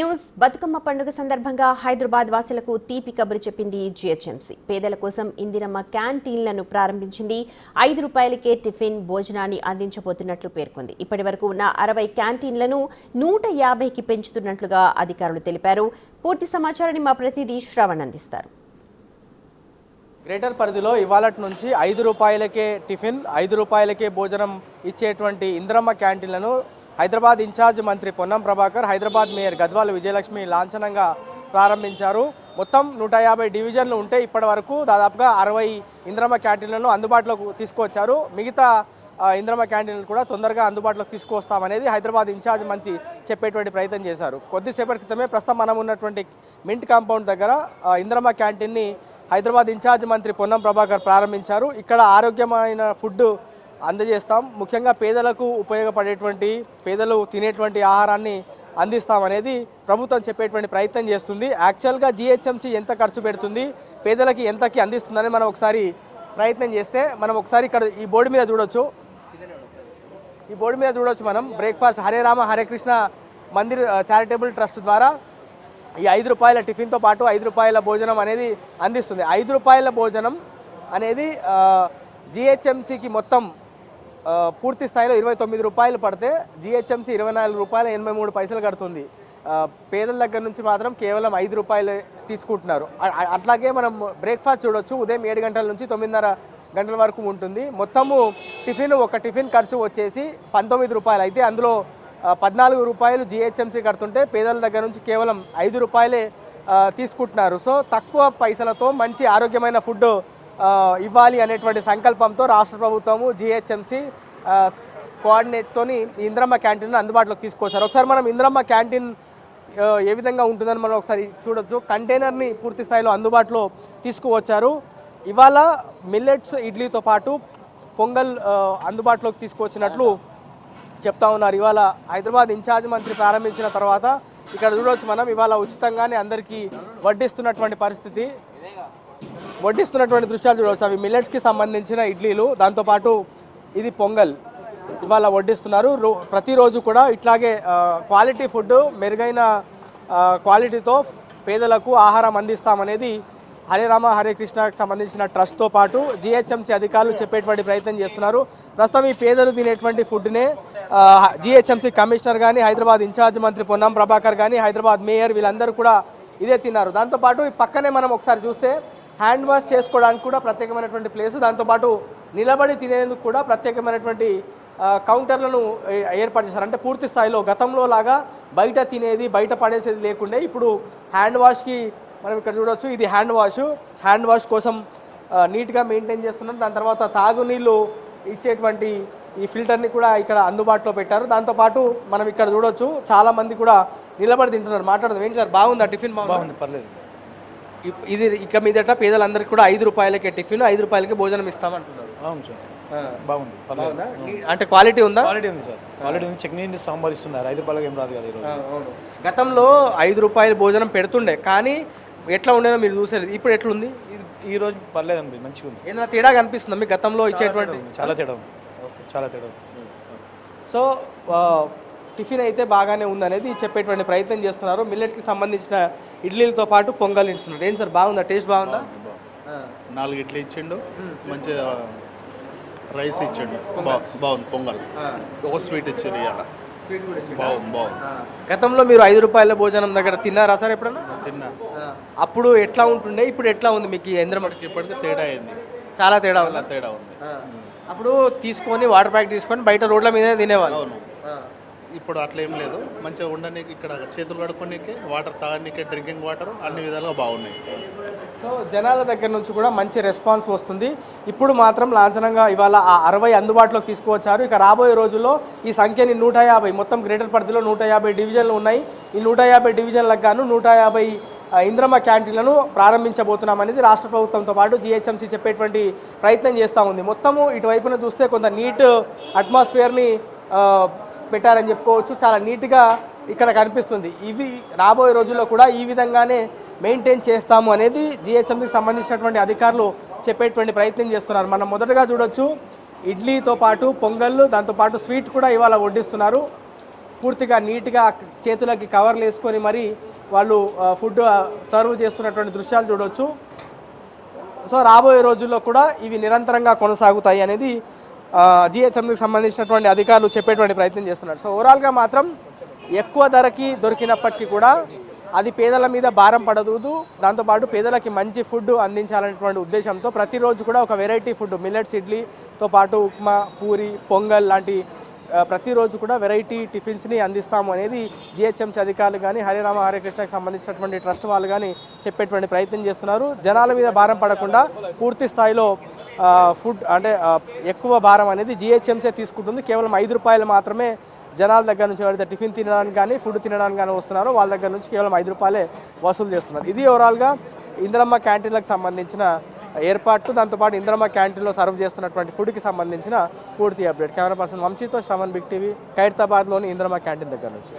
News Bathukamma పండుగ సందర్భంగా హైదరాబాద్ వాసులకు తీపి కబురు చెప్పింది జీహెచ్ఎంసీ. పేదల కోసం ఇందిరమ్మ క్యాంటీన్లను ప్రారంభించింది. ₹5కే టిఫిన్ భోజనాన్ని అందించబోతున్నట్లు పేర్కొంది. ఇప్పటి వరకు ఉన్న 60 క్యాంటీన్లను 150కి పెంచుతున్నట్లుగా అధికారులు తెలిపారు. పూర్తి సమాచారాన్ని మా ప్రతినిధి శ్రవణ్ అందిస్తారు. గ్రేటర్ పరిధిలో ఇవాళటి నుంచి ₹5కే టిఫిన్, ₹5కే భోజనం ఇచ్చేటువంటి ఇందిరమ్మ క్యాంటీన్లను హైదరాబాద్ ఇన్ఛార్జ్ మంత్రి పొన్నం ప్రభాకర్, హైదరాబాద్ మేయర్ గద్వాల విజయలక్ష్మి లాంఛనంగా ప్రారంభించారు. మొత్తం 150 డివిజన్లు ఉంటే ఇప్పటి వరకు దాదాపుగా 60 ఇందిరమ్మ క్యాంటీన్లను అందుబాటులోకి తీసుకువచ్చారు. మిగతా ఇందిరమ్మ క్యాంటీన్లు కూడా తొందరగా అందుబాటులోకి తీసుకువస్తామనేది హైదరాబాద్ ఇన్ఛార్జ్ మంత్రి చెప్పేటువంటి ప్రయత్నం చేశారు. కొద్దిసేపటి క్రితమే ప్రస్తుతం మనం ఉన్నటువంటి మింట్ కాంపౌండ్ దగ్గర ఇందిరమ్మ క్యాంటీన్ని హైదరాబాద్ ఇన్ఛార్జ్ మంత్రి పొన్నం ప్రభాకర్ ప్రారంభించారు. ఇక్కడ ఆరోగ్యమైన ఫుడ్ అందజేస్తాం, ముఖ్యంగా పేదలకు ఉపయోగపడేటువంటి, పేదలు తినేటువంటి ఆహారాన్ని అందిస్తామనేది ప్రభుత్వం చెప్పేటువంటి ప్రయత్నం చేస్తుంది. యాక్చువల్గా జీహెచ్ఎంసీ ఎంత ఖర్చు పెడుతుంది, పేదలకి ఎంతకి అందిస్తుందని మనం ఒకసారి ప్రయత్నం చేస్తే మనం ఒకసారి ఇక్కడ ఈ బోర్డు మీద చూడొచ్చు. మనం breakfast Hare Rama Hare Krishna Mandir charitable trust ద్వారా ఈ ₹5 టిఫిన్తో పాటు ₹5 భోజనం అనేది అందిస్తుంది. ₹5 భోజనం అనేది జీహెచ్ఎంసీకి మొత్తం పూర్తి స్థాయిలో ₹29 పడితే జీహెచ్ఎంసీ ₹24.83 కడుతుంది. పేదల దగ్గర నుంచి మాత్రం కేవలం ₹5 తీసుకుంటున్నారు. అట్లాగే మనం బ్రేక్ఫాస్ట్ చూడొచ్చు. ఉదయం 7 గంటల నుంచి 9:30 గంటల వరకు ఉంటుంది. మొత్తము ఒక టిఫిన్ ఖర్చు వచ్చేసి ₹19 అయితే అందులో ₹14 జీహెచ్ఎంసీ కడుతుంటే పేదల దగ్గర నుంచి కేవలం ₹5 తీసుకుంటున్నారు. సో తక్కువ పైసలతో మంచి ఆరోగ్యమైన ఫుడ్ ఇవ్వాలి అనేటువంటి సంకల్పంతో రాష్ట్ర ప్రభుత్వము జీహెచ్ఎంసీ కోఆర్డినేట్తోని ఇందిరమ్మ క్యాంటీన్ అందుబాటులోకి తీసుకొచ్చారు. ఒకసారి మనం ఇందిరమ్మ క్యాంటీన్ ఏ విధంగా ఉంటుందని మనం ఒకసారి చూడొచ్చు. కంటైనర్ని పూర్తి స్థాయిలో అందుబాటులో తీసుకువచ్చారు. ఇవాళ మిల్లెట్స్ ఇడ్లీతో పాటు పొంగల్ అందుబాటులోకి తీసుకొచ్చినట్లు చెప్తా ఉన్నారు. ఇవాళ హైదరాబాద్ ఇన్ఛార్జ్ మంత్రి ప్రారంభించిన తర్వాత ఇక్కడ చూడవచ్చు మనం ఇవాళ ఉచితంగానే అందరికీ వడ్డిస్తున్నటువంటి పరిస్థితి, వడ్డిస్తున్నటువంటి దృశ్యాలు చూడవచ్చు. అవి మిల్లెట్స్కి సంబంధించిన ఇడ్లీలు, దాంతోపాటు ఇది పొంగల్ ఇవాళ వడ్డిస్తున్నారు. ప్రతిరోజు కూడా ఇట్లాగే క్వాలిటీ ఫుడ్, మెరుగైన క్వాలిటీతో పేదలకు ఆహారం అందిస్తామనేది హరే రామ హరే కృష్ణకి సంబంధించిన ట్రస్ట్తో పాటు జీహెచ్ఎంసీ అధికారులు చెప్పేటువంటి ప్రయత్నం చేస్తున్నారు. ప్రస్తుతం ఈ పేదలు తినేటువంటి ఫుడ్నే జీహెచ్ఎంసీ కమిషనర్ కానీ, హైదరాబాద్ ఇన్ఛార్జ్ మంత్రి పొన్నం ప్రభాకర్ కానీ, హైదరాబాద్ మేయర్ వీళ్ళందరూ కూడా ఇదే తిన్నారు. దాంతోపాటు ఈ పక్కనే మనం ఒకసారి చూస్తే హ్యాండ్ వాష్ చేసుకోవడానికి కూడా ప్రత్యేకమైనటువంటి ప్లేస్, దాంతోపాటు నిలబడి తినేందుకు కూడా ప్రత్యేకమైనటువంటి కౌంటర్లను ఏర్పాటు చేశారు. అంటే పూర్తి స్థాయిలో గతంలో లాగా బయట తినేది, బయట పడేసేది లేకుండే ఇప్పుడు హ్యాండ్ వాష్కి మనం ఇక్కడ చూడవచ్చు. ఇది హ్యాండ్ వాష్ కోసం నీట్గా మెయింటైన్ చేస్తున్నారు. దాని తర్వాత తాగునీళ్ళు ఇచ్చేటువంటి ఈ ఫిల్టర్ని కూడా ఇక్కడ అందుబాటులో పెట్టారు. దాంతోపాటు మనం ఇక్కడ చూడవచ్చు చాలామంది కూడా నిలబడి తింటున్నారు. మాట్లాడదాం. ఏంటి సార్, బాగుందా టిఫిన్? బాగుంది, పర్లేదు. ఇది ఇక మీదట పేదలందరికీ కూడా ₹5కే టిఫిన్, ₹5కే భోజనం ఇస్తామంటున్నారు. అవును సార్, బాగుంది, పర్లేదు. అంటే క్వాలిటీ ఉందా? క్వాలిటీ ఉంది సార్, క్వాలిటీ ఉంది. చట్నీ సాంబార్ ఇస్తున్నారు. ₹5 ఏం రాదు కదా ఈరోజు. గతంలో ₹5 భోజనం పెడుతుండే, కానీ ఎట్లా ఉండేదో మీరు చూసేది. ఇప్పుడు ఎట్లుంది? ఈరోజు పర్లేదు అండి, మంచిగా ఉంది. ఏదైనా తేడా కనిపిస్తుందా మీకు గతంలో ఇచ్చేటువంటి? చాలా తేడా ఉంది, చాలా తేడా ఉంది. సో టిఫిన్ అయితే బాగానే ఉందనేది చెప్పేటువంటి ప్రయత్నం చేస్తున్నారు. మిల్లెట్కి సంబంధించిన ఇడ్లీలతో పాటు పొంగల్ ఇస్తున్నారు. ఏం సార్, బాగుందా? టేస్ట్ బాగుందా? 4 ఇడ్లీ ఇచ్చిండు, మంచిగా రైస్ ఇచ్చిండు, బాగుంది. పొంగల్ ఒక స్వీట్ ఇచ్చారు ఇవాళ, బాగుంది. గతంలో మీరు ₹5 భోజనం దగ్గర తిన్నారా సార్ ఎప్పుడన్నా? తిన్నా. అప్పుడు ఎట్లా ఉంటుండే, ఇప్పుడు ఎట్లా ఉంది మీకు? ఇంద్రమకి ఇప్పటికీ తేడా అయింది, చాలా తేడా ఉంది. అప్పుడు తీసుకొని వాటర్ ప్యాక్ తీసుకొని బయట రోడ్ల మీద తినేవాళ్ళు. అవును, ఇప్పుడు అట్లా ఏం లేదు. మంచిగా ఉండడానికి, ఇక్కడ చేతులు కడుక్కోనీకే, వాటర్ తాగనీకే, డ్రింకింగ్ వాటర్ అన్ని విధాలుగా బాగున్నాయి. సో జనాల దగ్గర నుంచి కూడా మంచి రెస్పాన్స్ వస్తుంది. ఇప్పుడు మాత్రం లాంఛనంగా ఇవాళ 60 అందుబాటులోకి తీసుకువచ్చారు. ఇక రాబోయే రోజుల్లో ఈ సంఖ్యని 150, మొత్తం గ్రేటర్ పరిధిలో 150 డివిజన్లు ఉన్నాయి. ఈ 150 డివిజన్లకు గాను 150 ఇందిరమ్మ క్యాంటీన్లను ప్రారంభించబోతున్నామనేది రాష్ట్ర ప్రభుత్వంతో పాటు జీహెచ్ఎంసీ చెప్పేటువంటి ప్రయత్నం చేస్తూ ఉంది. మొత్తము ఇటువైపున చూస్తే కొంత నీట్ అట్మాస్ఫియర్ని పెట్టారని చెప్పుకోవచ్చు. చాలా నీట్గా ఇక్కడ కనిపిస్తుంది. ఇవి రాబోయే రోజుల్లో కూడా ఈ విధంగానే మెయింటైన్ చేస్తాము అనేది జీహెచ్ఎంసీకి సంబంధించినటువంటి అధికారులు చెప్పేటువంటి ప్రయత్నం చేస్తున్నారు. మనం మొదటగా చూడొచ్చు ఇడ్లీతో పాటు పొంగళ్ళు, దాంతోపాటు స్వీట్ కూడా ఇవాళ వడ్డిస్తున్నారు. పూర్తిగా నీట్గా చేతులకి కవర్లు వేసుకొని మరి వాళ్ళు ఫుడ్ సర్వ్ చేస్తున్నటువంటి దృశ్యాలు చూడవచ్చు. సో రాబోయే రోజుల్లో కూడా ఇవి నిరంతరంగా కొనసాగుతాయి అనేది జిహెచ్ఎంసీకి సంబంధించినటువంటి అధికారులు చెప్పేటువంటి ప్రయత్నం చేస్తున్నారు. సో ఓవరాల్గా మాత్రం ఎక్కువ ధరకి దొరికినప్పటికీ కూడా అది పేదల మీద భారం పడదు. దాంతోపాటు పేదలకి మంచి ఫుడ్ అందించాలనేటువంటి ఉద్దేశంతో ప్రతిరోజు కూడా ఒక వెరైటీ ఫుడ్ మిల్లెట్స్ ఇడ్లీతో పాటు ఉప్మా, పూరి, పొంగల్ లాంటి ప్రతిరోజు కూడా వెరైటీ టిఫిన్స్ని అందిస్తాము అనేది జిహెచ్ఎంసీ అధికారులు కానీ హరిరామ హరికృష్ణకి సంబంధించినటువంటి ట్రస్ట్ వాళ్ళు కానీ చెప్పేటువంటి ప్రయత్నం చేస్తున్నారు. జనాల మీద భారం పడకుండా పూర్తి స్థాయిలో ఫుడ్ అంటే ఎక్కువ భారం అనేది జిహెచ్ఎంసీ తీసుకుంటుంది. కేవలం 5 రూపాయలు మాత్రమే జనాల దగ్గర నుంచి ఎవరైతే టిఫిన్ తినడానికి కానీ ఫుడ్ తినడానికి కానీ వస్తున్నారో వాళ్ళ దగ్గర నుంచి కేవలం 5 రూపాయలే వసూలు చేస్తున్నారు. ఇది ఓవరాల్గా ఇందిరమ్మ క్యాంటీన్లకు సంబంధించిన ఏర్పాట్లు, దాంతోపాటు ఇందిరమ్మ క్యాంటీన్లో సర్వ్ చేస్తున్నటువంటి ఫుడ్కి సంబంధించిన పూర్తి అప్డేట్. కెమెరా పర్సన్ వంశీతో శ్రవణ్, బిగ్ టీవీ, ఖైరతాబాద్లోని ఇందిరమ్మ క్యాంటీన్ దగ్గర నుంచి.